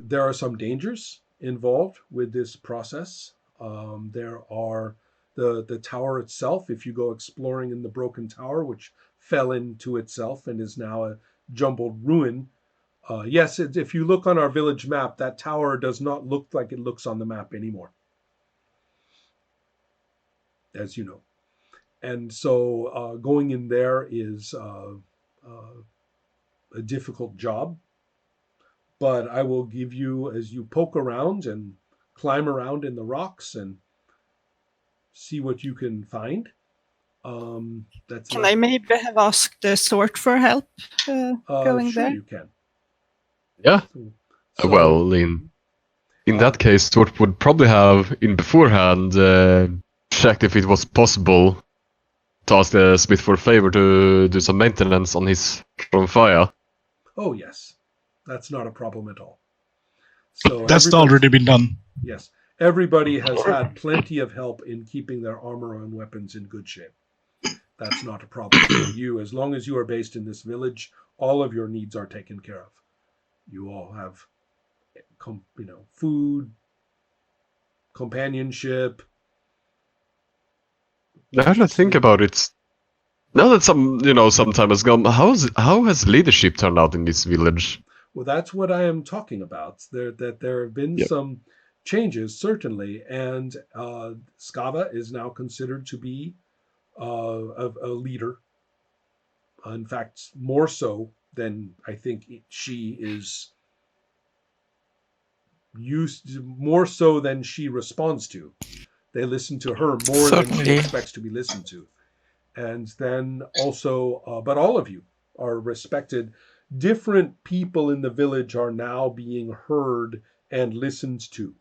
There are some dangers involved with this process. There are the tower itself. If you go exploring in the broken tower, which fell into itself and is now a jumbled ruin. Yes, if you look on our village map, that tower does not look like it looks on the map anymore, as you know. And so going in there is a difficult job, but I will give you, as you poke around and climb around in the rocks and see what you can find. That's Can I maybe have asked the Sort for help going sure there? you can. Yeah. So, Well, in that case, Stort would probably have, in beforehand, checked if it was possible to ask the smith for a favor to do some maintenance on his fire. Oh yes, that's not a problem at all. So that's already been done. Yes, everybody has had plenty of help in keeping their armor and weapons in good shape. That's not a problem for you. As long as you are based in this village, all of your needs are taken care of. You all have, food, companionship. Now that I think about it, now that some time has gone, how has leadership turned out in this village? Well, that's what I am talking about. There have been some changes, certainly, and Skava is now considered to be a leader. In fact, more so than I think she is more so than she responds to. They listen to her more than she expects to be listened to. And then also, but all of you are respected. Different people in the village are now being heard and listened to.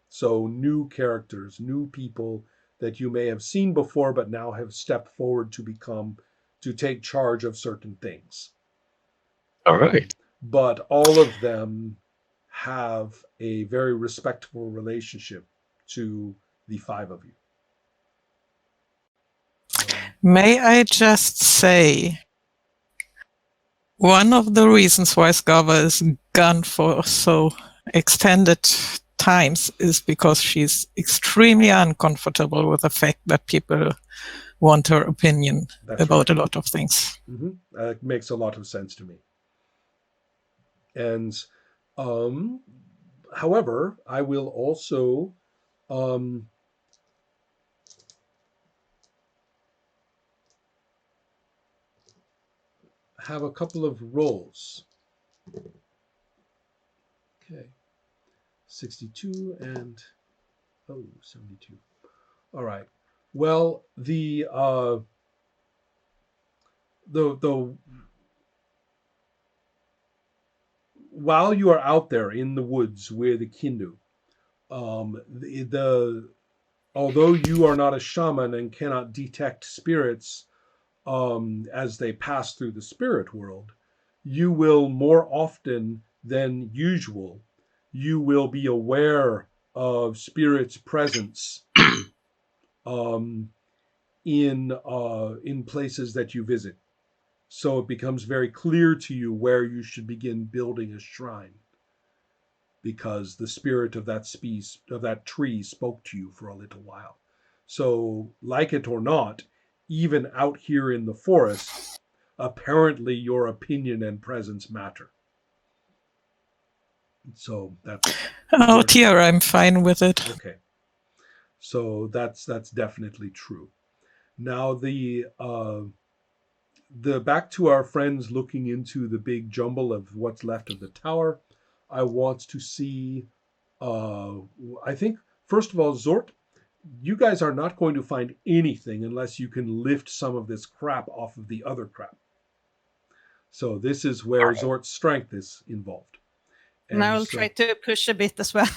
So new characters, new people that you may have seen before, but now have stepped forward to take charge of certain things. All right. But all of them have a very respectful relationship to the five of you. May I just say, one of the reasons why Skava is gone for so extended times is because she's extremely uncomfortable with the fact that people want her opinion about a lot of things. Mm-hmm. That makes a lot of sense to me. And however, I will also have a couple of rolls. Okay. 62 and 72. All right. Well, the while you are out there in the woods with the Kindu, although you are not a shaman and cannot detect spirits as they pass through the spirit world, you will more often than usual, you will be aware of spirits' presence in places that you visit. So it becomes very clear to you where you should begin building a shrine, because the spirit of that tree spoke to you for a little while. So, like it or not, even out here in the forest, apparently your opinion and presence matter. So that's dear, I'm fine with it. Okay. So that's definitely true. Now the back to our friends looking into the big jumble of what's left of the tower. I want to see. I think first of all, Zort, you guys are not going to find anything unless you can lift some of this crap off of the other crap. So this is where Zort's strength is involved. And I'll try to push a bit as well.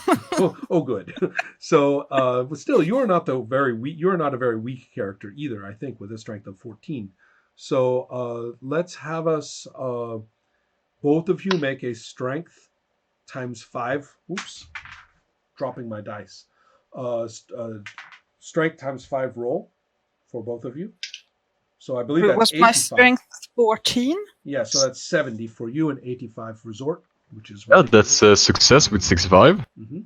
oh, good. So, but still, you're not a very weak character either. I think with a strength of 14. So let's have us both of you make a strength times 5. Oops, dropping my dice. Strength times 5 roll for both of you. So I believe that's 85. Was my strength 14? Yeah, so that's 70 for you and 85 for Zort. which is Yeah, that's a success with 65. Mm-hmm.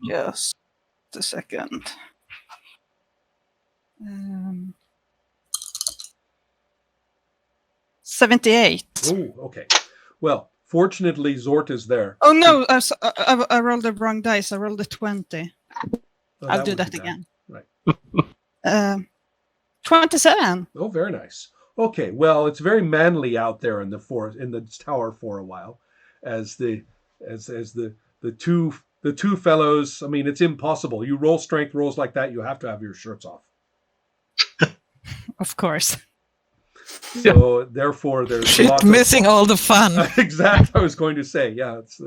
Just a second. 78. Oh, okay. Well, fortunately, Zort is there. Oh no, I rolled the wrong dice. I rolled a 20. Oh, I'll do would that be bad. again. Right. 27. Oh, very nice. Okay, well, it's very manly out there in the forest, in the tower for a while, as the two fellows. I mean, it's impossible. You roll strength rolls like that, you have to have your shirts off. Of course. So therefore, there's She's missing all the fun. Exactly. I was going to say, yeah. It's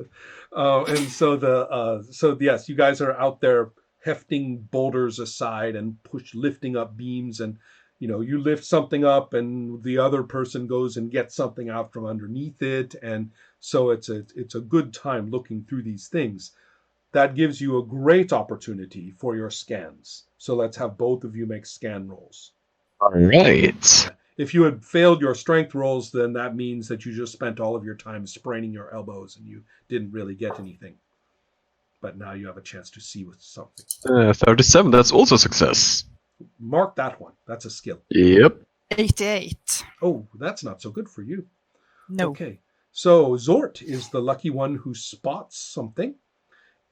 and so yes, you guys are out there hefting boulders aside and lifting up beams, and you lift something up, and the other person goes and gets something out from underneath it, and so it's a good time looking through these things. That gives you a great opportunity for your scans. So let's have both of you make scan rolls. All right. If you had failed your strength rolls, then that means that you just spent all of your time spraining your elbows and you didn't really get anything. But now you have a chance to see with something. 37, that's also a success. Mark that one. That's a skill. Yep. 88. Oh, that's not so good for you. No. Okay. So Zort is the lucky one who spots something.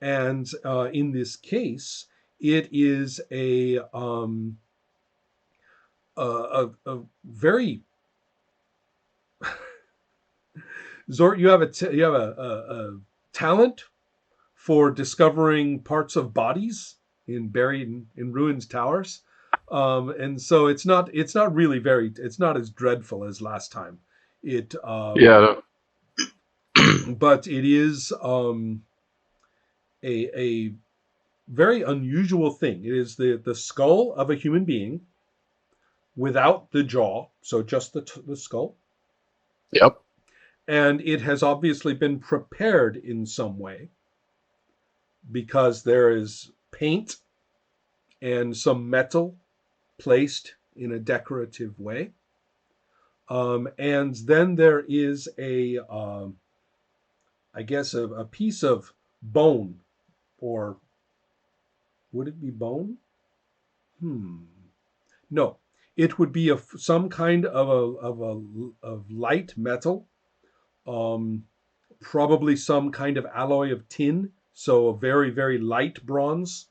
And in this case, it is a very Zort. You have a talent for discovering parts of bodies buried in ruins towers, and so it's not really it's not as dreadful as last time. Yeah. But it is a very unusual thing. It is the skull of a human being without the jaw, so just the skull. Yep. And it has obviously been prepared in some way because there is paint and some metal placed in a decorative way. And then there is I guess a piece of bone, or would it be bone? No, it would be some kind of light metal, probably some kind of alloy of tin, so a very, very light bronze,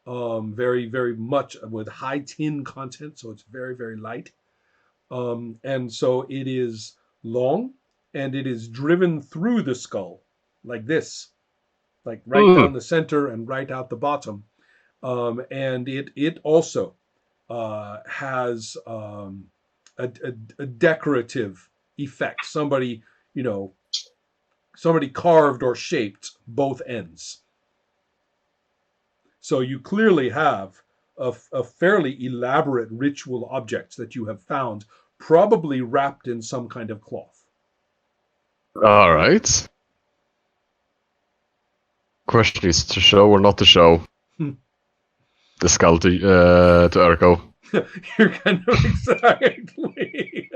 very, very much with high tin content, so it's very, very light. And so it is long, and it is driven through the skull like this, like right down the center and right out the bottom. And it also has a decorative effect. Somebody carved or shaped both ends. So you clearly have a fairly elaborate ritual object that you have found, probably wrapped in some kind of cloth. All right. Question is to show or not to show the skull to Urko. You're kind of exactly.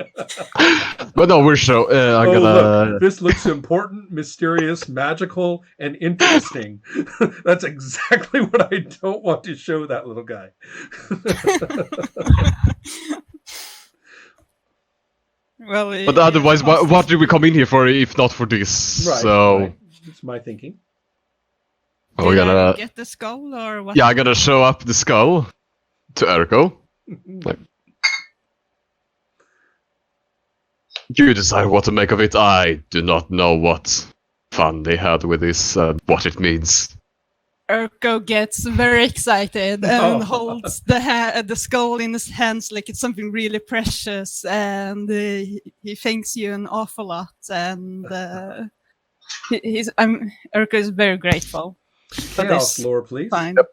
But no, we're show. I'm gonna. Look, this looks important, mysterious, magical, and interesting. That's exactly what I don't want to show that little guy. Well, But otherwise, what did we come in here for if not for this? Right, So. right. That's my thinking. We're gonna get the skull or what? Yeah, I'm gonna show up the skull to Urko. Like, you decide what to make of it. I do not know what fun they had with this, what it means. Urko gets very excited and holds the skull in his hands like it's something really precious, and he thanks you an awful lot, and Urko is very grateful. Chaos lore, please. Fine. Yep.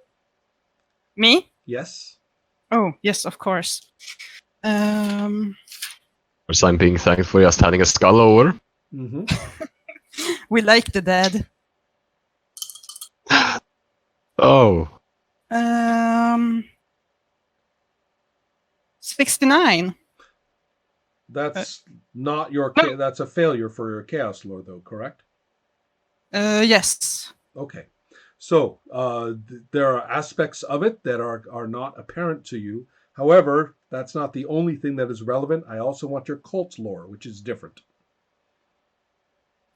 Me? Yes. Oh, yes, of course. Or I'm being thanked for just handing a skull over. Mm-hmm. We like the dead. Oh. 69. That's not your. No. That's a failure for your Chaos Lore, though. Correct? Yes. Okay. So there are aspects of it that are not apparent to you. However, that's not the only thing that is relevant. I also want your cult lore, which is different.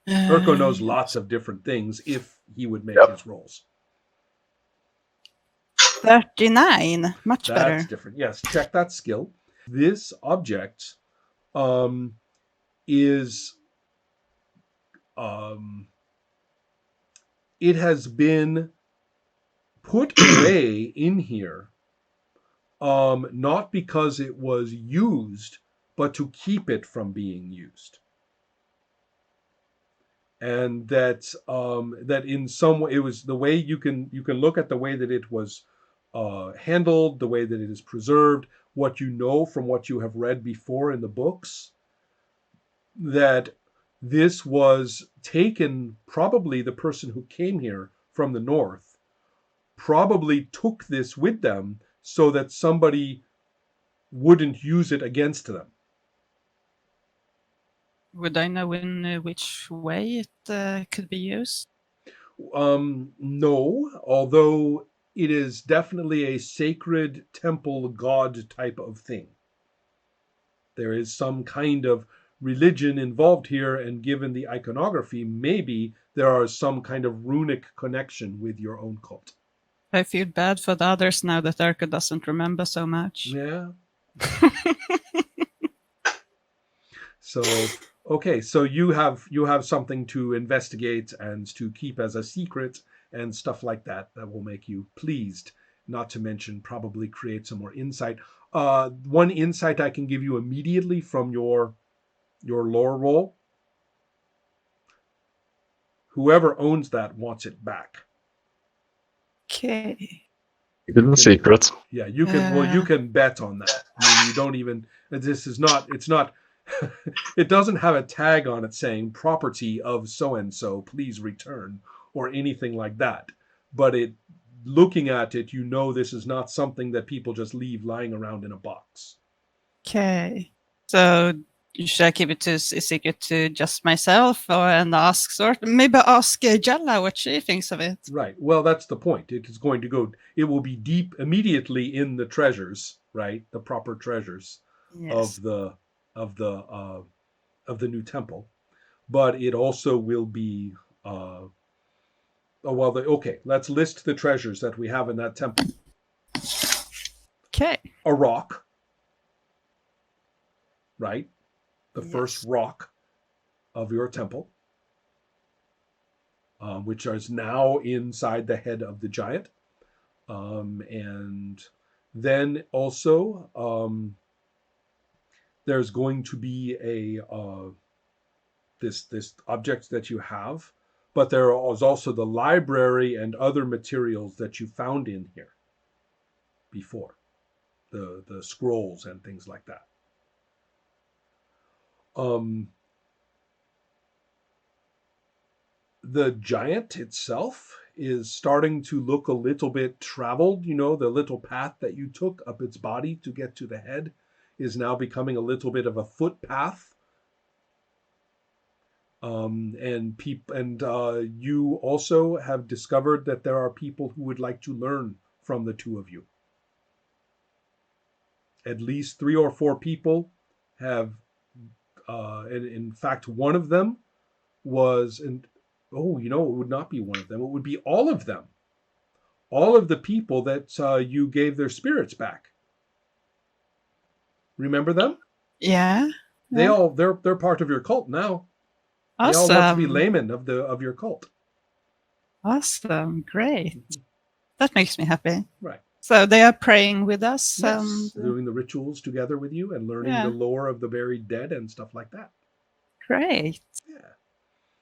Urko knows lots of different things if he would make his rolls. 39. Much better. That's different. Yes, check that skill. This object is it has been put away in here not because it was used, but to keep it from being used. And that that in some way, it was the way you can look at the way that it was handled, the way that it is preserved, what you know from what you have read before in the books, that this was taken, probably the person who came here from the north probably took this with them so that somebody wouldn't use it against them. Would I know in which way it could be used? No, although it is definitely a sacred temple god type of thing. There is some kind of religion involved here, and given the iconography, maybe there are some kind of runic connection with your own cult. I feel bad for the others now that Urko doesn't remember so much. Yeah. So, okay, so you have something to investigate and to keep as a secret and stuff like that will make you pleased, not to mention probably create some more insight. One insight I can give you immediately from your lore roll. Whoever owns that wants it back. Okay. Hidden secret. Yeah, you can. Well, you can bet on that. I mean, you don't even. This is not. It's not. It doesn't have a tag on it saying property of so and so. Please return or anything like that. But it, looking at it, you know this is not something that people just leave lying around in a box. Okay. So should I keep it a secret to just myself, and maybe ask Jella what she thinks of it? Right. Well, that's the point. It is going to go. It will be deep immediately in the treasures, right? The proper treasures Yes. of the new temple, but it also will be. Okay. Let's list the treasures that we have in that temple. Okay. A rock. Right. The Yes. first rock of your temple, which is now inside the head of the giant. And then also there's going to be this object that you have, but there is also the library and other materials that you found in here before, the scrolls and things like that. The giant itself is starting to look a little bit traveled. You know, the little path that you took up its body to get to the head is now becoming a little bit of a footpath. You also have discovered that there are people who would like to learn from the two of you. At least 3 or 4 people have. And in fact, one of them was, it would not be one of them. It would be all of them. All of the people that you gave their spirits back. Remember them? Yeah. They're part of your cult now. Awesome. They all want to be laymen of your cult. Awesome. Great. That makes me happy. Right. So they are praying with us. Yes, doing the rituals together with you and learning the lore of the buried dead and stuff like that. Great. Yeah.